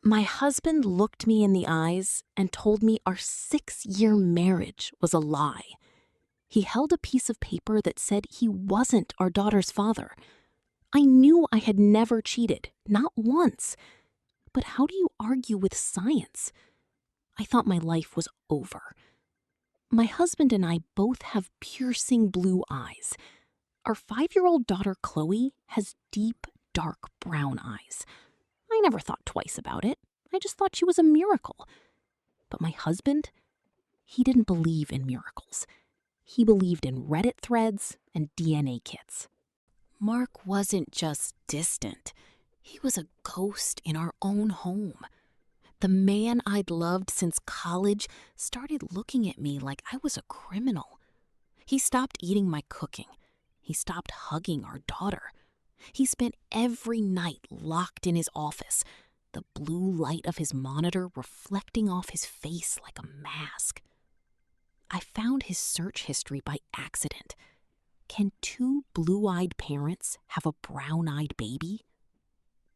My husband looked me in the eyes and told me our 6-year marriage was a lie. He held a piece of paper that said he wasn't our daughter's father. I knew I had never cheated, not once. But how do you argue with science? I thought my life was over. My husband and I both have piercing blue eyes. Our 5-year-old daughter, Chloe, has deep, dark brown eyes. I never thought twice about it. I just thought she was a miracle. But my husband, he didn't believe in miracles. He believed in Reddit threads and DNA kits. Mark wasn't just distant. He was a ghost in our own home. The man I'd loved since college started looking at me like I was a criminal. He stopped eating my cooking. He stopped hugging our daughter. He spent every night locked in his office, the blue light of his monitor reflecting off his face like a mask. I found his search history by accident. Can 2 blue-eyed parents have a brown-eyed baby?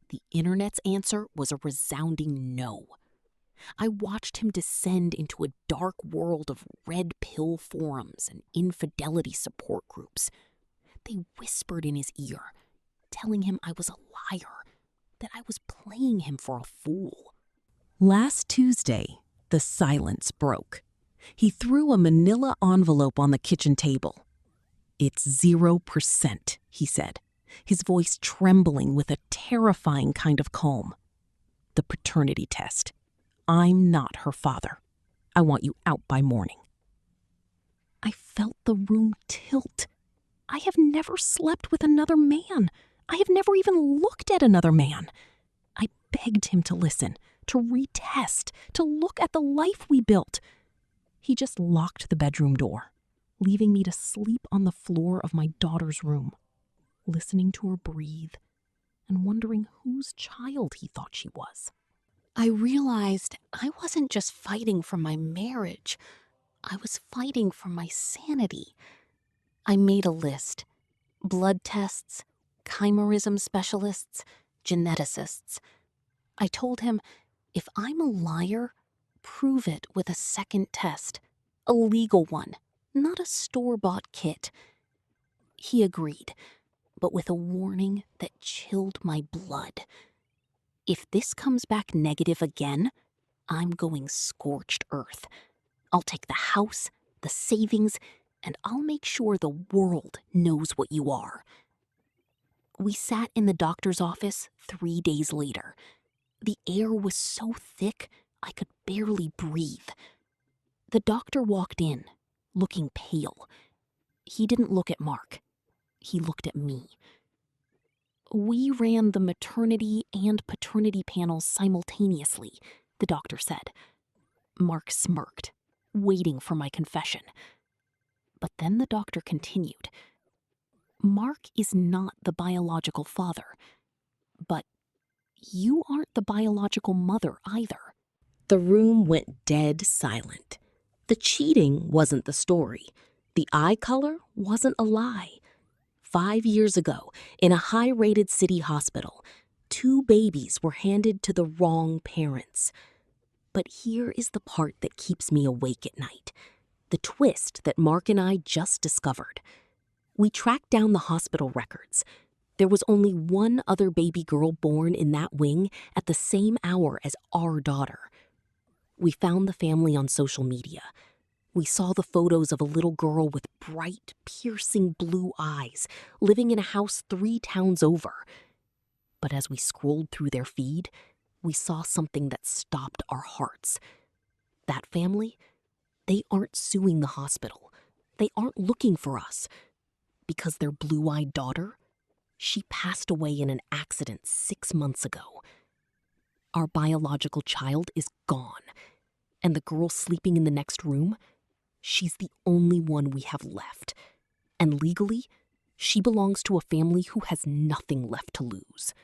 The internet's answer was a resounding no. I watched him descend into a dark world of red pill forums and infidelity support groups. They whispered in his ear, telling him I was a liar, that I was playing him for a fool. Last Tuesday, the silence broke. He threw a manila envelope on the kitchen table. "It's 0%, he said, his voice trembling with a terrifying kind of calm. "The paternity test. I'm not her father. I want you out by morning." I felt the room tilt. I have never slept with another man. I have never even looked at another man. I begged him to listen, to retest, to look at the life we built. He just locked the bedroom door, leaving me to sleep on the floor of my daughter's room, listening to her breathe and wondering whose child he thought she was. I realized I wasn't just fighting for my marriage. I was fighting for my sanity. I made a list. Blood tests, chimerism specialists, geneticists. I told him, if I'm a liar, prove it with a second test, a legal one, not a store-bought kit. He agreed, but with a warning that chilled my blood. If this comes back negative again, I'm going scorched earth. I'll take the house, the savings, and I'll make sure the world knows what you are. We sat in the doctor's office 3 days later. The air was so thick, I could barely breathe. The doctor walked in, looking pale. He didn't look at Mark. He looked at me. "We ran the maternity and paternity panels simultaneously," the doctor said. Mark smirked, waiting for my confession. But then the doctor continued. "Mark is not the biological father, but you aren't the biological mother either." The room went dead silent. The cheating wasn't the story. The eye color wasn't a lie. 5 years ago, in a high-rated city hospital, 2 babies were handed to the wrong parents. But here is the part that keeps me awake at night. The twist that Mark and I just discovered. We tracked down the hospital records. There was only one other baby girl born in that wing at the same hour as our daughter. We found the family on social media. We saw the photos of a little girl with bright, piercing blue eyes living in a house 3 towns over. But as we scrolled through their feed, we saw something that stopped our hearts. That family, they aren't suing the hospital. They aren't looking for us. Because their blue-eyed daughter, she passed away in an accident 6 months ago. Our biological child is gone. And the girl sleeping in the next room, she's the only one we have left. And legally, she belongs to a family who has nothing left to lose.